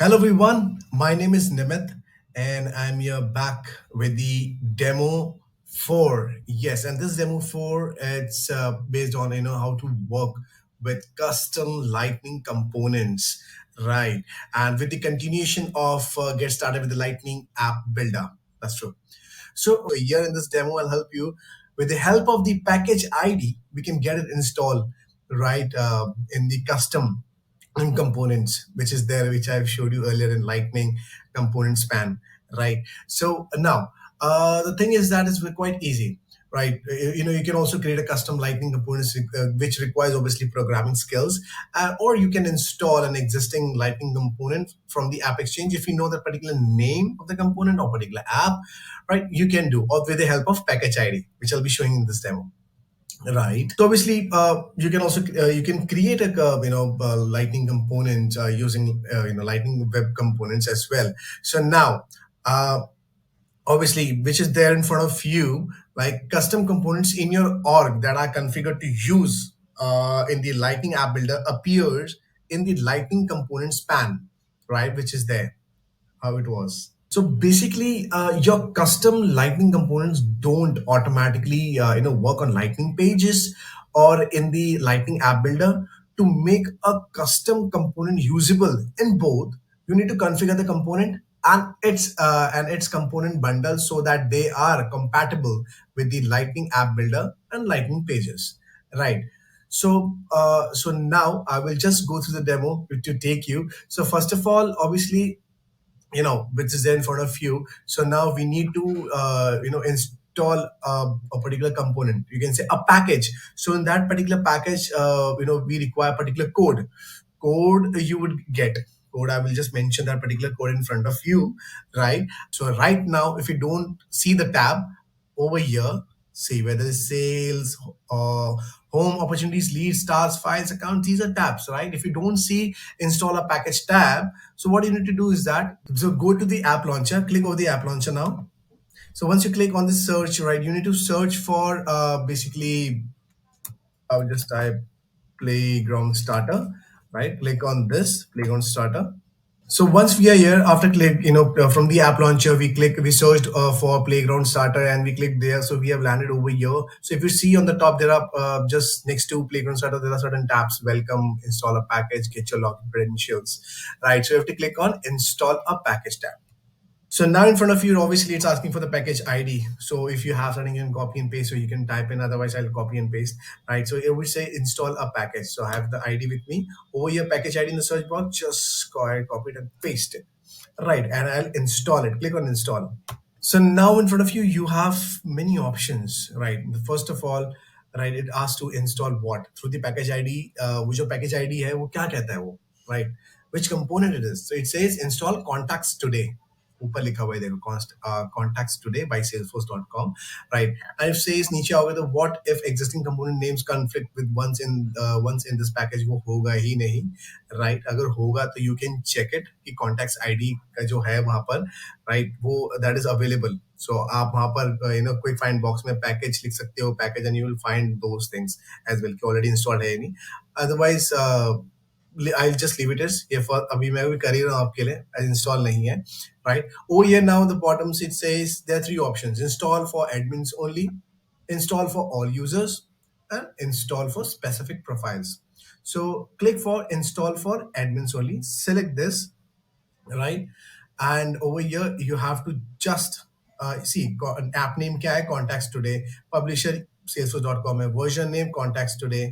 Hello, everyone. My name is Nimit, and I'm here back with the demo 4. Yes, and this demo 4 it's based on how to work with custom Lightning components, right? And with the continuation of get started with the Lightning app builder. That's true. So here in this demo, I'll help you with the help of the package ID. We can get it installed right in the custom components which is there, which I've showed you earlier in Lightning component span, right? So now the thing is that it's quite easy, right? You can also create a custom Lightning components which requires obviously programming skills, or you can install an existing Lightning component from the app exchange if you know the particular name of the component or particular app, right? You can do, or with the help of package ID, which I'll be showing in this demo. Right. So obviously, you can also you can create a Lightning component using Lightning web components as well. So now, uh, obviously, which is there in front of you, like custom components in your org that are configured to use in the Lightning app builder appears in the Lightning component span, right? Which is there how it was. So basically, your custom Lightning components don't automatically, work on Lightning pages or in the Lightning app builder. To make a custom component usable in both, you need to configure the component and its component bundle so that they are compatible with the Lightning app builder and Lightning pages, right? So now I will just go through the demo to take you. So first of all, obviously, which is there in front of you. So now we need to install a particular component, you can say a package. So in that particular package, we require particular code you would get. Code, I will just mention that particular code in front of you, right? So right now, if you don't see the tab over here, see whether it's sales or home, opportunities, leads, stars, files, account, these are tabs, right? If you don't see install a package tab, so what you need to do is that, so go to the app launcher, click over the app launcher now. So once you click on the search, right, you need to search for basically, I'll just type playground starter, right? Click on this playground starter. So once we are here, after click, from the app launcher, we searched for playground starter and we clicked there. So we have landed over here. So if you see on the top, there are just next to playground starter, there are certain tabs: welcome, install a package, get your login credentials, right? So you have to click on install a package tab. So now in front of you, obviously it's asking for the package ID. So if you have something, you can copy and paste, so you can type in, otherwise I'll copy and paste, right? So it would say install a package. So I have the ID with me. Over here, package ID in the search box, just go ahead, copy it and paste it. Right, and I'll install it. Click on install. So now in front of you, you have many options, right? First of all, right, it asks to install what through the package ID. वो जो package ID है वो क्या कहता है वो, right? Which component it is? So it says install contacts today. ऊपर लिखा हुआ है देखो, contacts today by salesforce.com, right? And it says नीचे आओगे तो what if existing component names conflict with once in this package, वो होगा ही नहीं, right? अगर होगा तो you can check it कि contacts ID का जो है वहाँ पर, राइट, वो दैट इज अवेलेबल. सो आप वहाँ पर क्विक फाइंड बॉक्स में पैकेज लिख सकते हो, package, and you will find those things as well कि ऑलरेडी इंस्टॉल्ड है या नहीं. Otherwise I just leave it is ये फॉर अभी मैं भी कर ही रहा हूँ आपके लिए, इंस्टॉल नहीं है, राइट. ओ ये now the bottom it says there are three options: install for admins only, install for all users, and install for specific profiles. So click for install for admins only, select this, right? And over here you have to just see an app name क्या है, contacts today, publisher salesforce.com है, version name contacts today,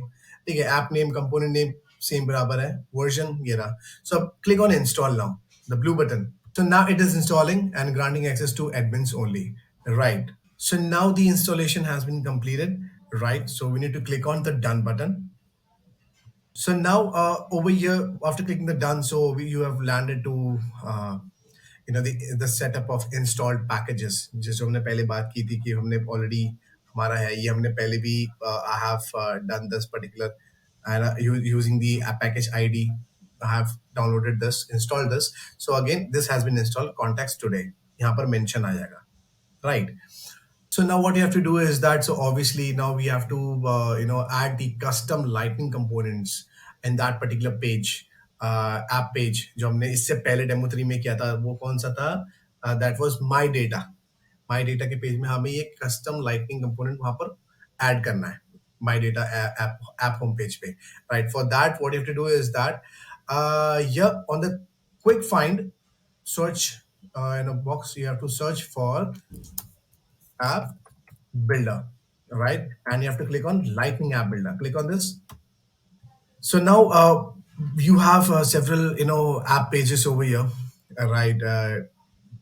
ठीक है, app name component name same बराबर है, version ये रहा. So click on install now, the blue button. So now it is installing and granting access to admins only, right? So now the installation has been completed, right? So we need to click on the done button. So now over here, after clicking the done, so you have landed to the setup of installed packages. जैसे हमने पहले बात की थी कि हमने already हमारा है ये, हमने पहले भी I have done this particular, and using the app package ID, I have downloaded this, installed this. So again, this has been installed. Contacts today यहाँ पर mention आ जाएगा, right? So now what you have to do is that, so obviously now we have to add the custom Lightning components in that particular page. App page जो हमने इससे पहले demo 3 में किया था, वो कौन सा था? That was my data. My data के पेज में हमें ये कस्टम लाइटनिंग कंपोनेंट वहां पर ऐड करना है, my data app app home page पे, right? For that what you have to do is that on the quick find search in a box, you have to search for app builder, right? And you have to click on lightning app builder. Click on this. So now you have several app pages over here, right?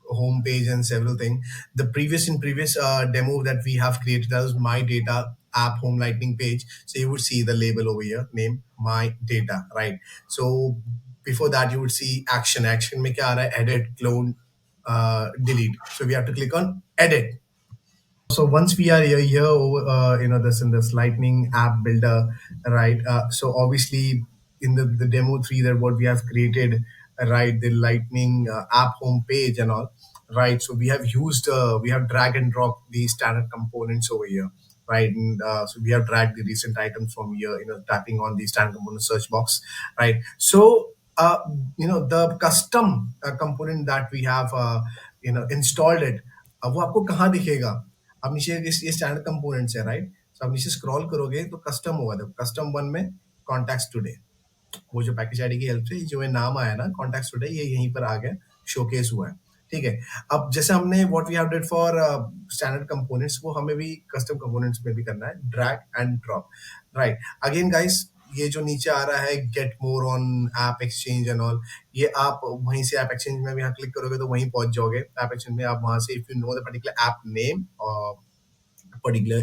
Home page and several things. The previous demo that we have created, that was my data app home lightning page. So you would see the label over here, name my data, right? So before that you would see action में क्या आ रहा है? Edit, clone, delete. So we have to click on edit. So once we are here this in this lightning app builder, right? So obviously in the demo 3, that what we have created, right, the lightning app home page and all, right? So we have drag and drop the standard components over here, right? And so we have dragged the recent items from here, tapping on the standard component search box, right? So the custom component that we have installed it, अब वो आपको कहाँ दिखेगा? अब नीचे ये standard components है, right? तो आप नीचे स्क्रॉल करोगे तो कस्टम होगा, देखो कस्टम वन में कॉन्टैक्ट्स टुडे, वो जो पैकेज आईडी की हेल्प से जो ये नाम आया ना कॉन्टैक्ट्स टुडे, ये यहीं पर आ गया, शोकेस हुआ है। ठीक है। अब जैसे हमने what we have did for standard components, वो हमें भी कस्टम कंपोनेंट्स में भी करना है, drag and drop, right? Again guys, ये जो नीचे आ रहा है get more on app exchange and all, ये आप वहीं से ऐप एक्सचेंज में भी यहाँ क्लिक करोगे तो वहीं पहुंच जाओगे ऐप एक्सचेंज में। आप वहां से if you know the particular app name particular,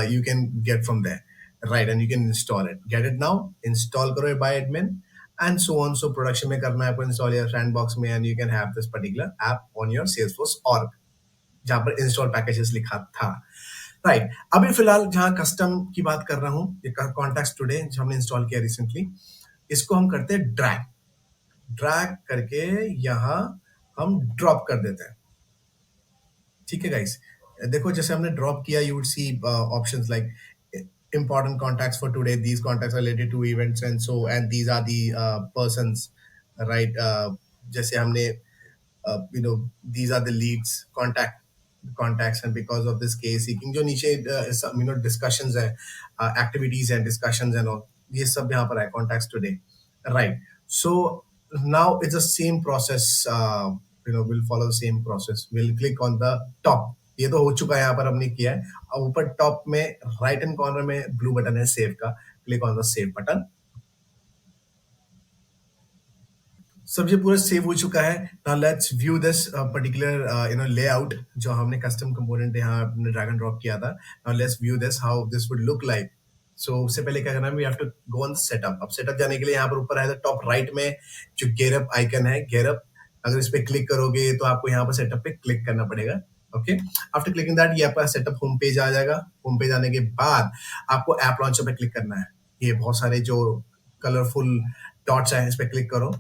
you can get from there, right? And you can install it, get it now, install karo by admin, and so on. So production में करना है आपको install या sandbox में, and you can have this particular app on your Salesforce org जहाँ पर install packages लिखा था, राइट? अभी फिलहाल जहाँ कस्टम की बात कर रहा हूँ, ये कॉन्टैक्ट्स टुडे जो हमने इंस्टॉल किया रिसेंटली, इसको हम करते हैं ड्रैग, ड्रैग करके यहाँ हम ड्रॉप कर देते हैं। ठीक है गाइस, देखो जैसे हमने ड्रॉप किया, you would see options like important contacts for today, these contacts are related to events and so, and these are the persons, right? जैसे हमने these are the leads, contacts, and because of this case seeking जो नीचे some discussions है, activities and discussions and all, ये सब यहाँ पर है contacts today, right? So now it's the same process, we'll follow the same process. We'll click on the top, ये तो हो चुका है, यहाँ पर हमने किया है। अब ऊपर टॉप में राइट हैंड कॉर्नर में ब्लू बटन है सेव का, click on the save button. सब ये पूरा सेव हो चुका है। Now let's view this particular layout जो हमने कस्टम कंपोनेंट यहाँ अपने ड्रैग एंड ड्रॉप किया था। Now let's view this how this would look like. So उससे पहले क्या करना है, we have to go on setup. अब सेटअप जाने के लिए यहाँ पर ऊपर है टॉप राइट में जो गेटअप आइकन है, गेटअप, अगर इस पे क्लिक करोगे तो आपको यहाँ पर सेटअप पे क्लिक करना पड़ेगा। ओके, आफ्टर क्लिकिंग दैट ये आपका सेटअप होम पेज आ जाएगा। होम पेज आने के बाद आपको ऐप लॉन्चर पे क्लिक करना है। ये बहुत सारे जो कलरफुल डॉट्स हैं इस पे क्लिक करो।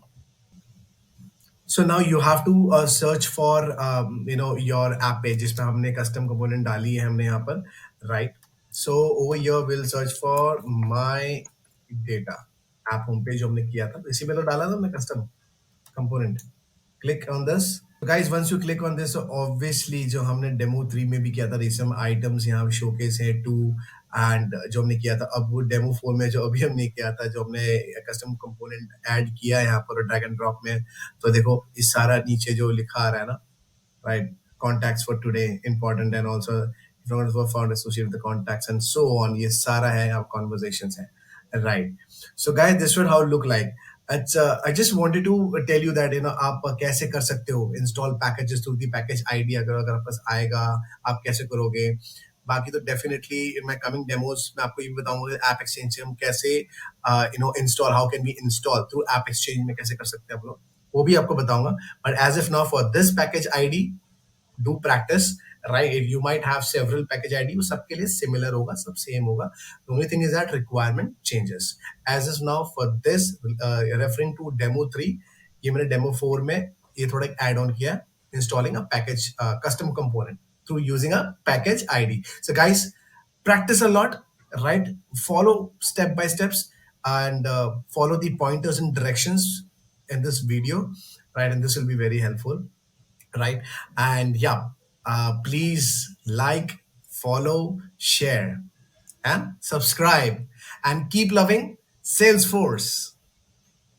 So now you have to search for your app page जिसमें हमने custom component डाली है हमने यहाँ पर, right? So over here we'll search for my data app home page जो हमने किया था, इसी में तो डाला था हमने custom component. Click on this. Guys, once you click on this, so obviously जो हमने डेमो 3 में भी किया था, रेसम आइटम्स यहाँ शोकेस है 2, एंड जो हमने किया था अब वो डेमो 4 में जो अभी हमने किया था, जो हमने कस्टम कंपोनेंट ऐड किया है यहाँ पर ड्रैग एंड ड्रॉप में, तो देखो इस सारा नीचे जो लिखा आ रहा है ना, right? Contacts for today important, and also if were found associated with the contacts and so on, ये सारा है, यहाँ conversations है, right? So guys, this would how it look like. It's I just wanted to tell you that आप कैसे कर सकते हो install packages through the package ID, अगर अगर आपके पास आएगा आप कैसे करोगे। बाकी तो definitely in my coming demos मैं आपको ये भी बताऊंगा ऐप एक्सचेंज से हम कैसे install, how can we install through app exchange में कैसे कर सकते हैं आप लोग, वो भी आपको बताऊंगा। But as if now for this package ID, do practice, right? If you might have several package ID, वो सबके लिए similar होगा, सब same होगा। The only thing is that requirement changes. As is now for this, referring to demo 3, ये मैंने demo 4 में ये थोड़ा add on किया, installing a package custom component through using a package ID. So guys, practice a lot, right? Follow step by steps and follow the pointers and directions in this video, right? And this will be very helpful, right? And yeah, please like, follow, share, and subscribe, and keep loving Salesforce.